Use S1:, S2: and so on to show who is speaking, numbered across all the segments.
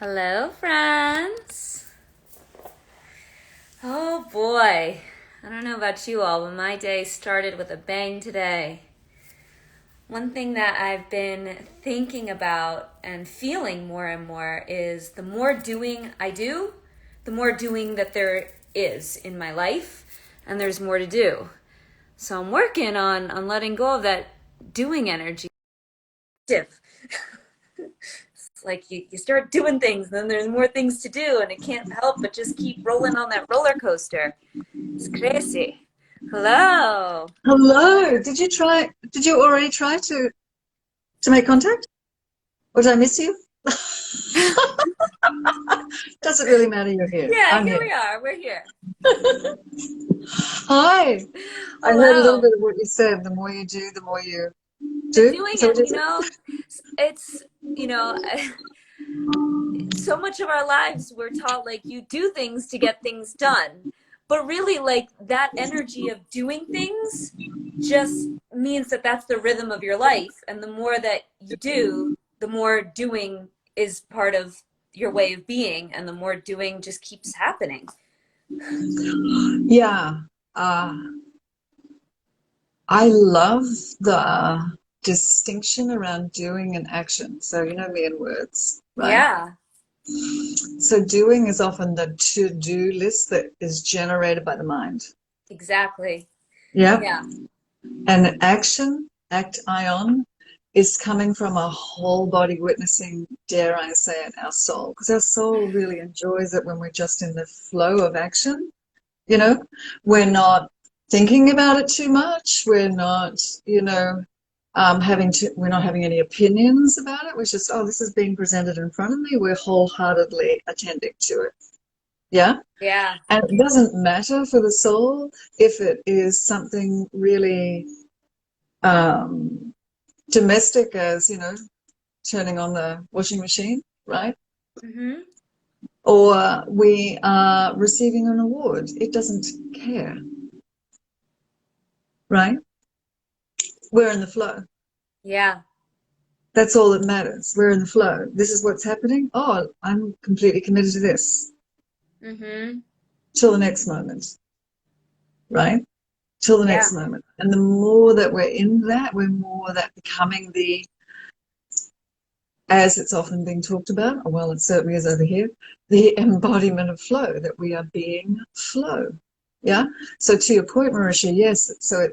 S1: Hello, friends. Oh boy. I don't know about you all, but my day started with a bang today. One thing that I've been thinking about and feeling more and more is the more doing I do, the more doing that there is in my life, and there's more to do. So I'm working on letting go of that doing energy. It's like you start doing things, and then there's more things to do, and it can't help but just keep rolling on that roller coaster. It's crazy. Hello.
S2: Hello. Did you already try to make contact? Or did I miss you? Doesn't really matter, you're here.
S1: Yeah,
S2: I'm
S1: here
S2: here.
S1: we are. We're here.
S2: Hi. I heard a little
S1: Hello.
S2: bit of what you said. The more you do, the more you
S1: The
S2: do.
S1: doing
S2: Is that what
S1: it,
S2: you said?
S1: it's, you know, so much of our lives we're taught like you do things to get things done. But really, like that energy of doing things just means that that's the rhythm of your life. And the more that you do, the more doing is part of your way of being. And the more doing just keeps happening.
S2: Yeah. Uh, I love the distinction around doing and action. So you know me in words, right?
S1: Yeah,
S2: So doing is often the to-do list that is generated by the mind.
S1: exactly.
S2: Yeah.
S1: Yeah.
S2: And action, act ion, is coming from a whole body witnessing, dare I say it, our soul. Because our soul really enjoys it when we're just in the flow of action. You know, we're not thinking about it too much. We're not, we're not having any opinions about it. We're just, oh, this is being presented in front of me. We're wholeheartedly attending to it. Yeah.
S1: Yeah.
S2: And it doesn't matter for the soul if it is something really um, domestic as, turning on the washing machine, right?
S1: Mm-hmm.
S2: Or we are receiving an award. It doesn't care, right? We're in the flow.
S1: Yeah.
S2: That's all that matters. We're in the flow. This is what's happening. Oh, I'm completely committed to this
S1: Mm-hmm.
S2: till the next moment, right? Till the
S1: Yeah.
S2: next moment. And the more that we're in that, we're more that becoming as it's often being talked about, or well, it certainly is over here, the embodiment of flow, that we are being flow. Yeah. So to your point, Marisha, yes. So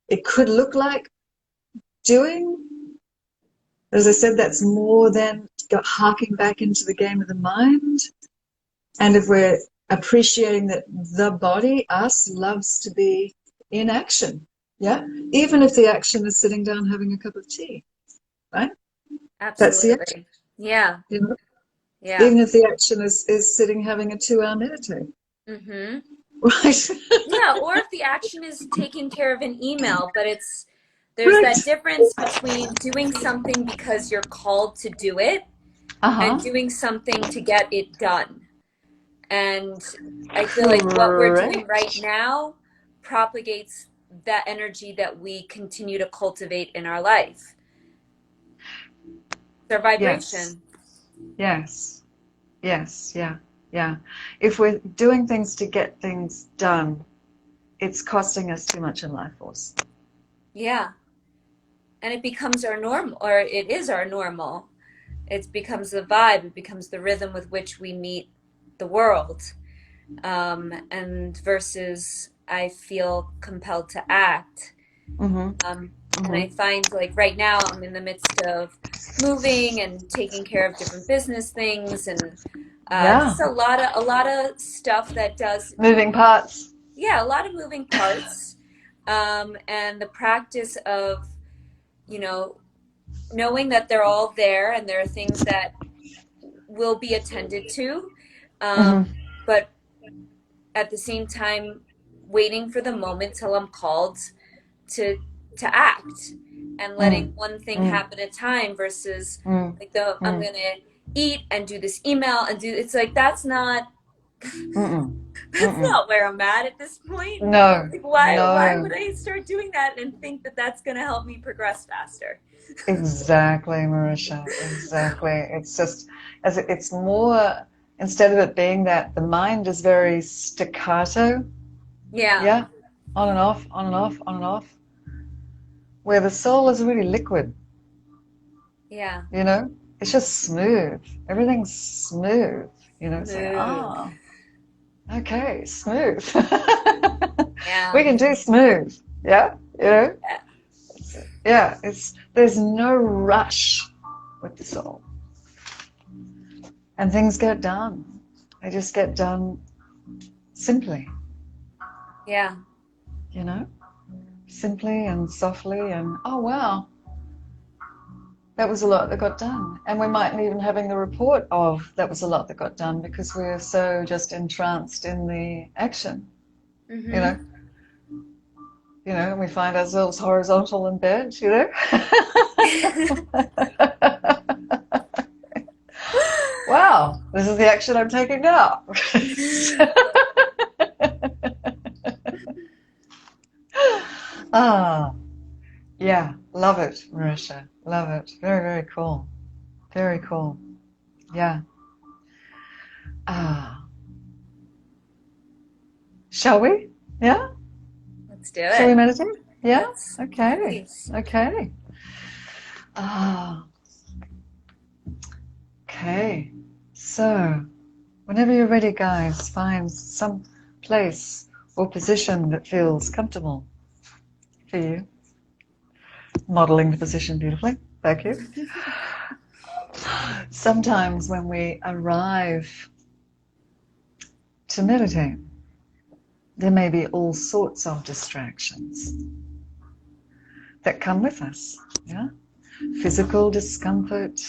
S2: it could look like doing, as I said, that's more than harking back into the game of the mind. And if we're appreciating that the body, us, loves to be in action. Yeah. Even if the action is sitting down having a cup of tea, right? That's the action.
S1: Absolutely. Yeah.
S2: You know?
S1: Yeah.
S2: Even if the action is sitting having a 2 hour meditate,
S1: Mm-hmm.
S2: right?
S1: Yeah, or if the action is taking care of an email, but there's that
S2: Right.
S1: difference between doing something because you're called to do it and
S2: Uh-huh.
S1: doing something to get it done. And I feel like what we're doing right
S2: Correct.
S1: now propagates that energy that we continue to cultivate in our life. It's our
S2: Yes.
S1: vibration.
S2: Yes. Yes. Yeah. Yeah. If we're doing things to get things done, it's costing us too much in life force.
S1: Yeah. And it becomes our norm, or it is our normal. It becomes the vibe, it becomes the rhythm with which we meet the world. And versus I feel compelled to act.
S2: Mm-hmm.
S1: And I
S2: Mm-hmm.
S1: find like right now I'm in the midst of moving and taking care of different business things and
S2: Yeah.
S1: just a lot of stuff that does,
S2: Moving parts.
S1: yeah, a lot of moving parts, and the practice of, you know knowing that they're all there and there are things that will be attended to,
S2: Mm-hmm.
S1: but at the same time waiting for the moment till I'm called to to act and letting
S2: Mm.
S1: one thing
S2: Mm.
S1: happen at a time versus
S2: Mm.
S1: like the I'm
S2: Mm.
S1: gonna eat and do this email and do it's like
S2: Mm-mm.
S1: That's
S2: Mm-mm.
S1: not where I'm at this point.
S2: No,
S1: Like, why
S2: no.
S1: would I start doing that and think that that's going to help me progress faster?
S2: Exactly, Marisha. Exactly. It's just as it's more, instead of it being that the mind is very staccato,
S1: Yeah,
S2: yeah, on and off, on and off, on and off, where the soul is really liquid,
S1: yeah.
S2: you know? It's just smooth. Everything's smooth, you know? It's like,
S1: Smooth.
S2: ah, okay, smooth. We
S1: Yeah.
S2: can do smooth, yeah, you know?
S1: Yeah.
S2: Yeah, there's no rush with the soul. And things get done. They just get done simply,
S1: Yeah.
S2: you know, simply and softly. And oh, wow, that was a lot that got done. And we mightn't even having the report of that was a lot that got done because we're so just entranced in the action, you know.
S1: Mm-hmm.
S2: You know, and we find ourselves horizontal in bed, you know. Wow, this is the action I'm taking now. Ah, yeah, love it, Marisha. Love it. Very, very cool. Very cool. Yeah. Ah, shall we? Yeah?
S1: Let's do
S2: Shall we
S1: it.
S2: meditate? Yeah?
S1: Let's
S2: Okay.
S1: please.
S2: Okay. Ah, okay. So, whenever you're ready, guys, find some place or position that feels comfortable for you. Modeling the position beautifully. Thank you. Sometimes when we arrive to meditate, there may be all sorts of distractions that come with us. Yeah? Physical discomfort,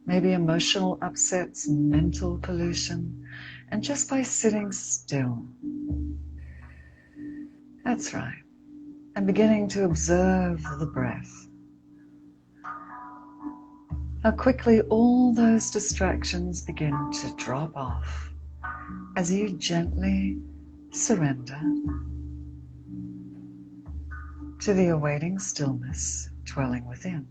S2: maybe emotional upsets, mental pollution, and just by sitting still. That's right. And beginning to observe the breath. How quickly all those distractions begin to drop off as you gently surrender to the awaiting stillness dwelling within.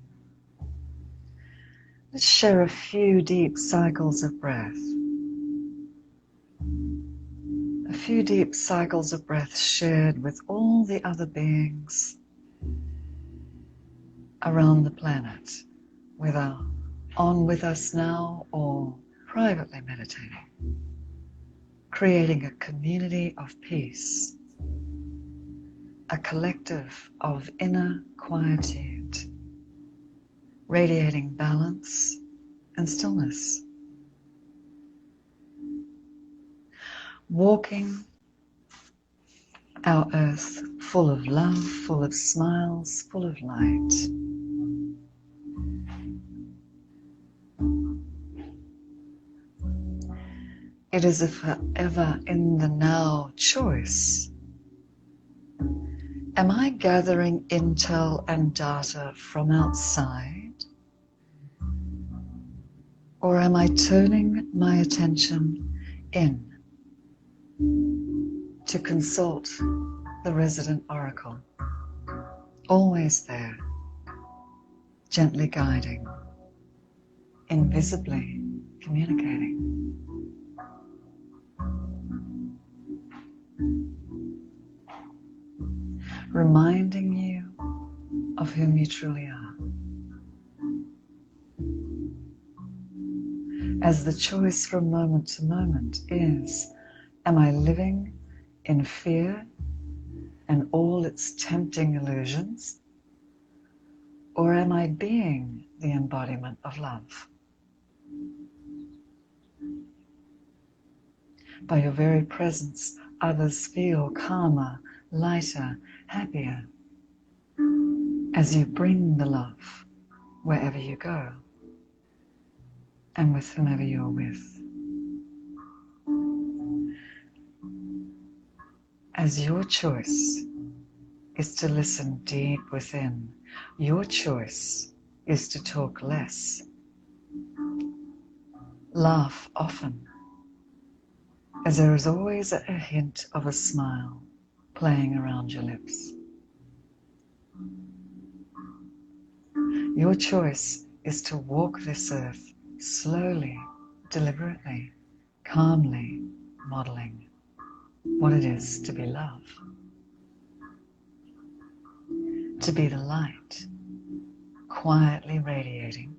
S2: Let's share a few deep cycles of breath. A few deep cycles of breath shared with all the other beings around the planet, whether on with us now or privately meditating, creating a community of peace, a collective of inner quietude, radiating balance and stillness, walking our earth full of love, full of smiles, full of light. It is a forever in the now choice. Am I gathering intel and data from outside? Or am I turning my attention in to consult the resident oracle? Always there, gently guiding, invisibly communicating. Reminding you of whom you truly are. As the choice from moment to moment is, am I living in fear and all its tempting illusions? Or am I being the embodiment of love? By your very presence, others feel calmer, lighter, happier as you bring the love wherever you go and with whomever you're with. As your choice is to listen deep within, your choice is to talk less, laugh often, as there is always a hint of a smile playing around your lips. Your choice is to walk this earth slowly, deliberately, calmly, modeling what it is to be love, to be the light, quietly radiating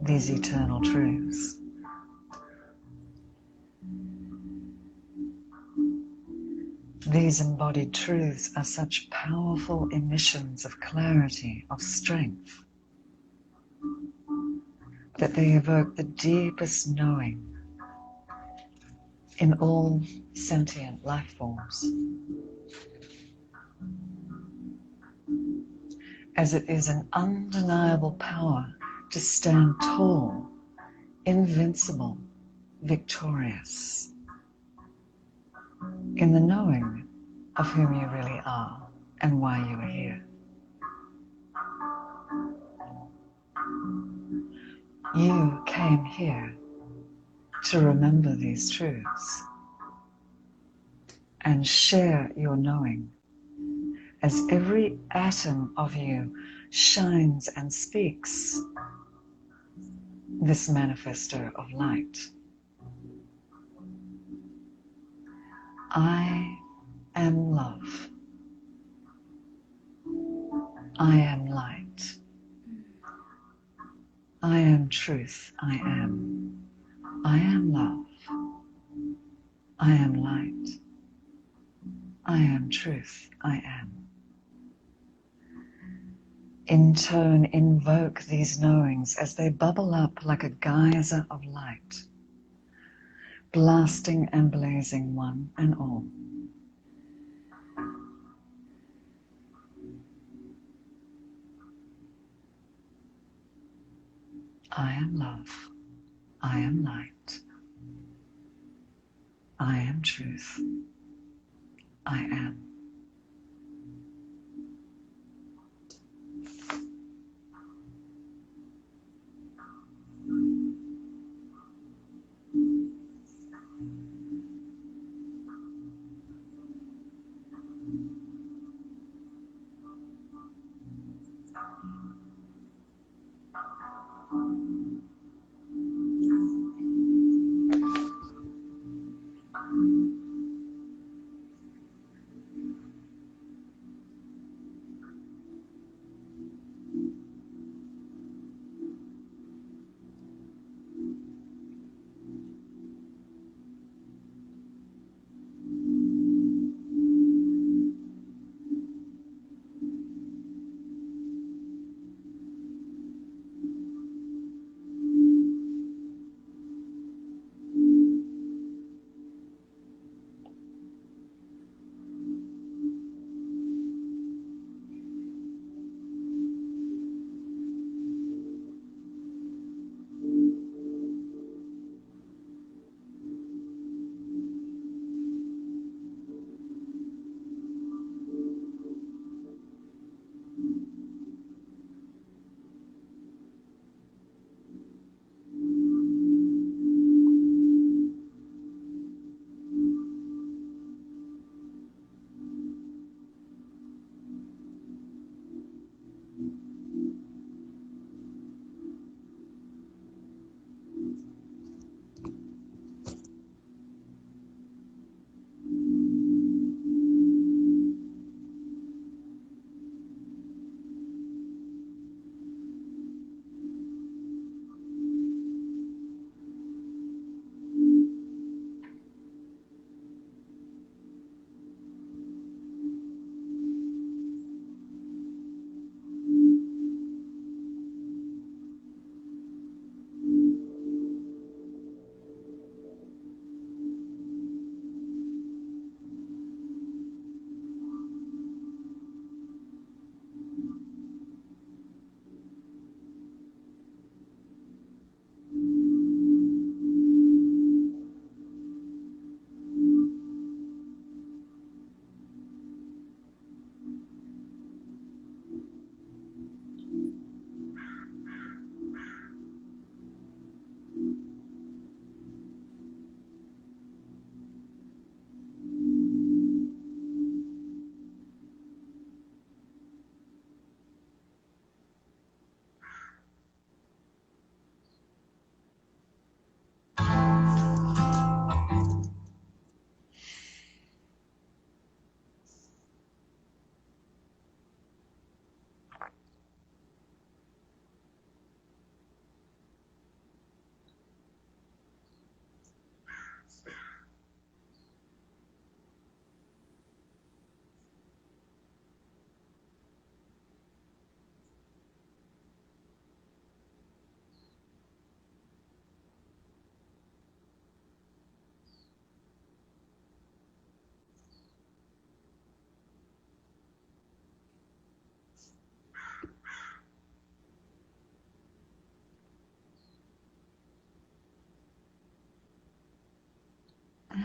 S2: these eternal truths. These embodied truths are such powerful emissions of clarity, of strength, that they evoke the deepest knowing in all sentient life forms, as it is an undeniable power to stand tall, invincible, victorious, in the knowing of whom you really are and why you are here. You came here to remember these truths and share your knowing as every atom of you shines and speaks this manifesto of light. I am love. I am light. I am truth. I am. I am love. I am light. I am truth. I am. In turn, invoke these knowings as they bubble up like a geyser of light, blasting and blazing one and all. I am love. I am light. I am truth. I am.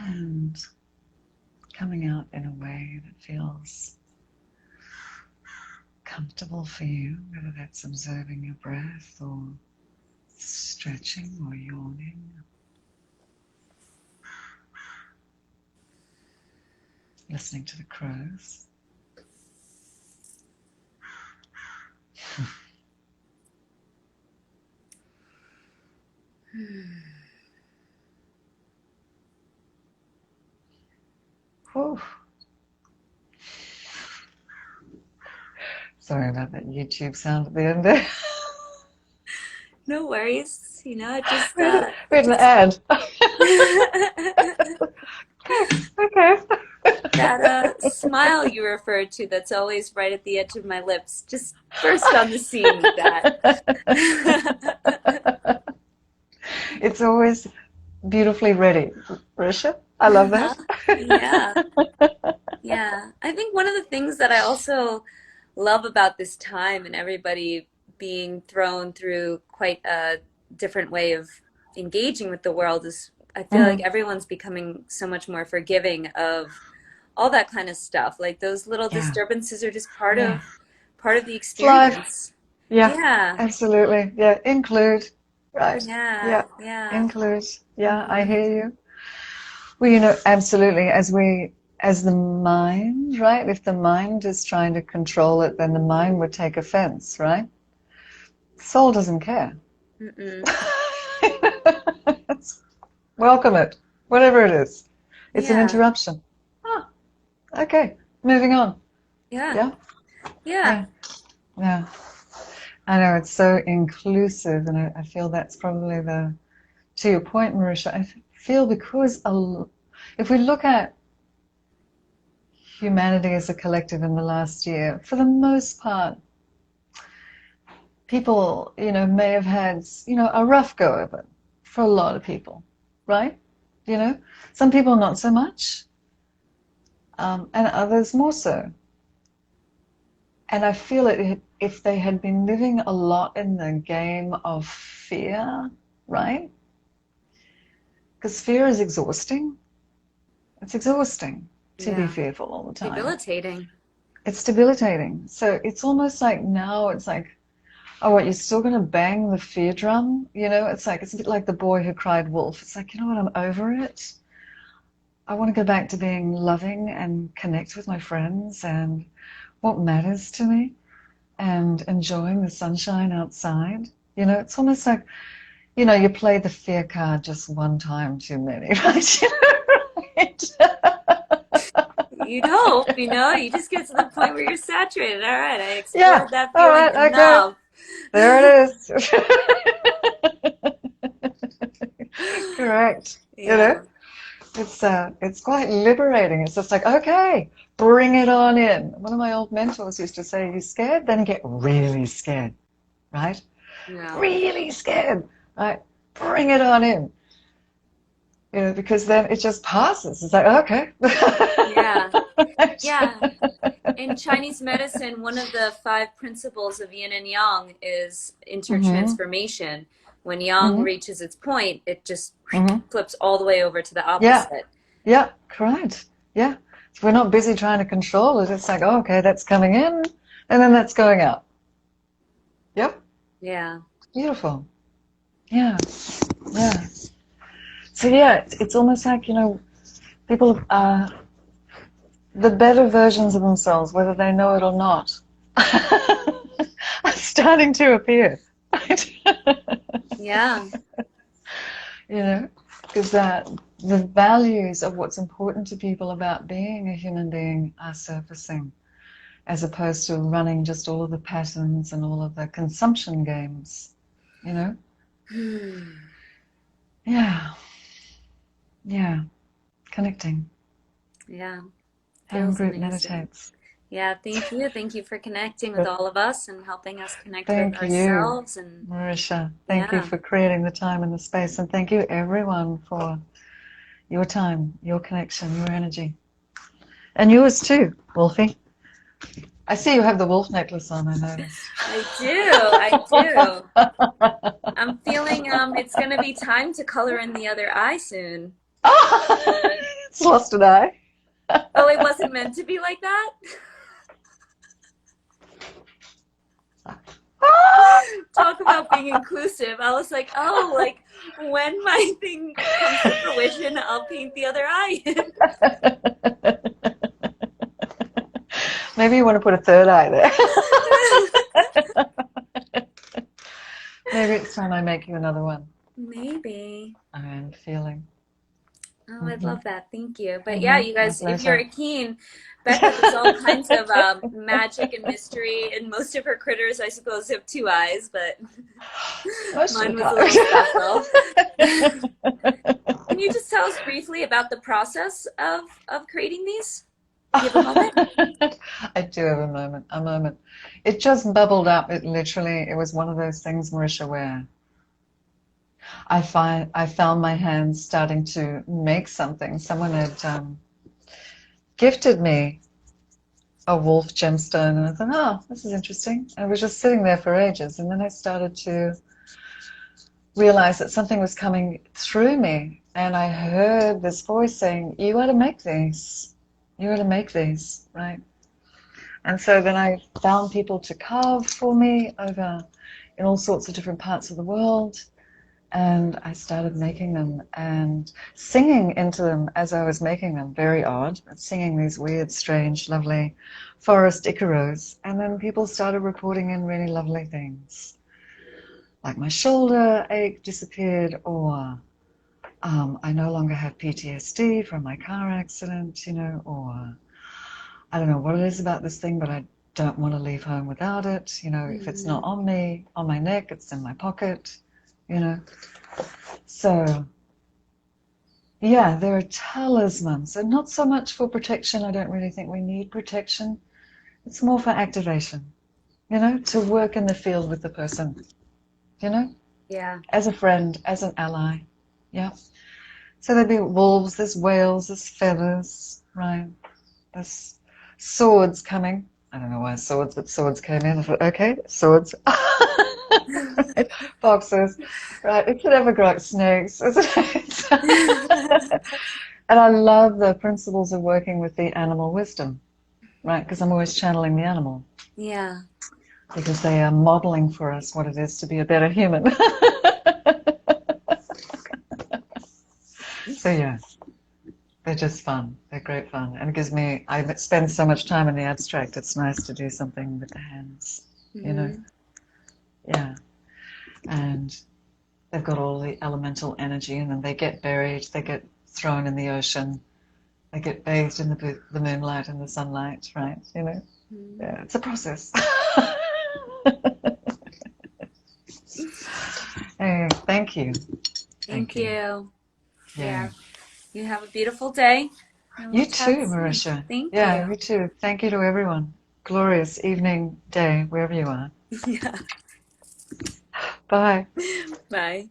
S2: And coming out in a way that feels comfortable for you, whether that's observing your breath or stretching or yawning. Listening to the crows. Whew. Sorry about that YouTube sound at the end there.
S1: No worries. You know, it just
S2: We had
S1: it
S2: an
S1: just
S2: ad. Okay.
S1: that smile you referred to that's always right at the edge of my lips just burst on the scene with that.
S2: It's always beautifully ready. Risha, I love that.
S1: Yeah. Yeah. I think one of the things that I also love about this time and everybody being thrown through quite a different way of engaging with the world is I feel like
S2: Mm,
S1: everyone's becoming so much more forgiving of all that kind of stuff. Like those little
S2: yeah,
S1: disturbances are just
S2: yeah.
S1: part of the
S2: It's life.
S1: experience.
S2: Yeah,
S1: Yeah.
S2: absolutely. Yeah, include. Right.
S1: Yeah.
S2: Yeah,
S1: Yeah.
S2: include. Yeah, I
S1: Hmm.
S2: hear you. Well, absolutely. As the mind, right? If the mind is trying to control it, then the mind would take offense, right? Soul doesn't care.
S1: Mm-mm.
S2: Welcome it, whatever it is. It's an
S1: Yeah.
S2: interruption. Ah, okay, moving on.
S1: Yeah.
S2: Yeah,
S1: Yeah.
S2: yeah, yeah. I know it's so inclusive, and I feel that's probably to your point, Marisha. I feel because if we look at humanity as a collective in the last year, for the most part, people, may have had, a rough go of it for a lot of people, right? You know, some people not so much, and others more so. And I feel it if they had been living a lot in the game of fear, right? Because fear is exhausting. It's exhausting to be
S1: Yeah.
S2: fearful all the time.
S1: Debilitating.
S2: It's debilitating. So it's almost like now it's like, oh, what, you're still going to bang the fear drum? It's a bit like the boy who cried wolf. It's like, you know what, I'm over it. I want to go back to being loving and connect with my friends and what matters to me and enjoying the sunshine outside. It's almost like, you play the fear card just one time too many, right? Right?
S1: You'd hope, you just get to the point where you're saturated. All right, I
S2: Yeah.
S1: explored that
S2: All
S1: feeling
S2: right. Okay.
S1: enough.
S2: There it is. Correct. You know,
S1: Yeah.
S2: it's quite liberating. It's just like, okay, bring it on in. One of my old mentors used to say, "You scared? Then get really scared, right?
S1: Yeah.
S2: Really scared, right? Bring it on in." Because then it just passes. It's like, okay.
S1: Yeah. Yeah. In Chinese medicine, one of the five principles of yin and yang is
S2: Mm-hmm.
S1: intertransformation. When yang
S2: Mm-hmm.
S1: reaches its point, it just
S2: Mm-hmm.
S1: flips all the way over to the
S2: Yeah.
S1: opposite.
S2: Yeah. Correct. Yeah. So we're not busy trying to control it. It's like, oh, okay, that's coming in, and then that's going out. Yep.
S1: Yeah.
S2: Beautiful. Yeah. Yeah. So yeah, it's almost like people the better versions of themselves, whether they know it or not, are starting to appear. Right?
S1: Yeah.
S2: you know, because the values of what's important to people about being a human being are surfacing, as opposed to running just all of the patterns and all of the consumption games. You know? Yeah, yeah, connecting.
S1: Yeah.
S2: Home
S1: Feels
S2: group
S1: amazing.
S2: meditates.
S1: Yeah, thank you. Thank you for connecting with
S2: But
S1: all of us and helping us connect with
S2: thank you,
S1: ourselves. And
S2: Marisha. Thank you
S1: yeah,
S2: for creating the time and the space, and thank you everyone for your time, your connection, your energy, and yours too, Wolfie. I see you have the wolf necklace on. I noticed.
S1: I do. I do. I'm feeling it's gonna be time to color in the other eye soon.
S2: It's lost an eye.
S1: Oh, it wasn't meant to be like that? Talk about being inclusive. I was like, oh, like when my thing comes to fruition, I'll paint the other eye in.
S2: Maybe you want to put a third eye there. Maybe it's time I make you another one.
S1: Maybe.
S2: I'm feeling.
S1: Oh, I'd
S2: Hmm.
S1: love that. Thank you. But yeah,
S2: Hmm.
S1: you
S2: My
S1: guys, if
S2: pleasure.
S1: you're keen, Becca, there's all kinds of magic and mystery, and most of her critters, I suppose, have two eyes, but
S2: Most of
S1: mine
S2: the
S1: was a little special.
S2: time.
S1: Can you just tell us briefly about the process of creating these? Do you have a moment?
S2: I do have a moment, a moment. It just bubbled up. It literally, it was one of those things, Marisha, where I found my hands starting to make something. Someone had gifted me a wolf gemstone, and I thought, oh, this is interesting. I was just sitting there for ages, and then I started to realize that something was coming through me, and I heard this voice saying, "You got to make these. You got to make these, right?" And so then I found people to carve for me over in all sorts of different parts of the world. And I started making them and singing into them as I was making them. Very odd, but singing these weird, strange, lovely forest icaros. And then people started reporting in really lovely things. Like my shoulder ache disappeared, or I no longer have PTSD from my car accident, or I don't know what it is about this thing, but I don't want to leave home without it. If it's not
S1: Mm,
S2: on me, on my neck, it's in my pocket, you know. So, yeah, there are talismans, and not so much for protection. I don't really think we need protection. It's more for activation, to work in the field with the person, you know,
S1: yeah.
S2: as a friend, as an ally. Yeah. So there'd be wolves, there's whales, there's feathers, right? There's swords coming. I don't know why swords, but swords came in. I thought, okay, swords. Right. Boxes, right? It could ever grow like snakes, isn't it? And I love the principles of working with the animal wisdom, right? Because I'm always channeling the animal
S1: Yeah.
S2: because they are modeling for us what it is to be a better human. So yeah, they're just fun. They're great fun, and it gives me. I spend so much time in the abstract. It's nice to do something with the hands, you know.
S1: Hmm.
S2: Yeah, and they've got all the elemental energy, and then they get buried. They get thrown in the ocean. They get bathed in the moonlight and the sunlight, right? Yeah, it's a process. Hey, thank you. Thank
S1: Thank
S2: you.
S1: you.
S2: Yeah.
S1: Yeah. You have a beautiful day, and we'll
S2: You
S1: chat
S2: too,
S1: soon.
S2: Marisha.
S1: Thank
S2: Yeah,
S1: you.
S2: you too. Thank you to everyone. Glorious evening, day, wherever you are.
S1: Yeah.
S2: Bye.
S1: Bye.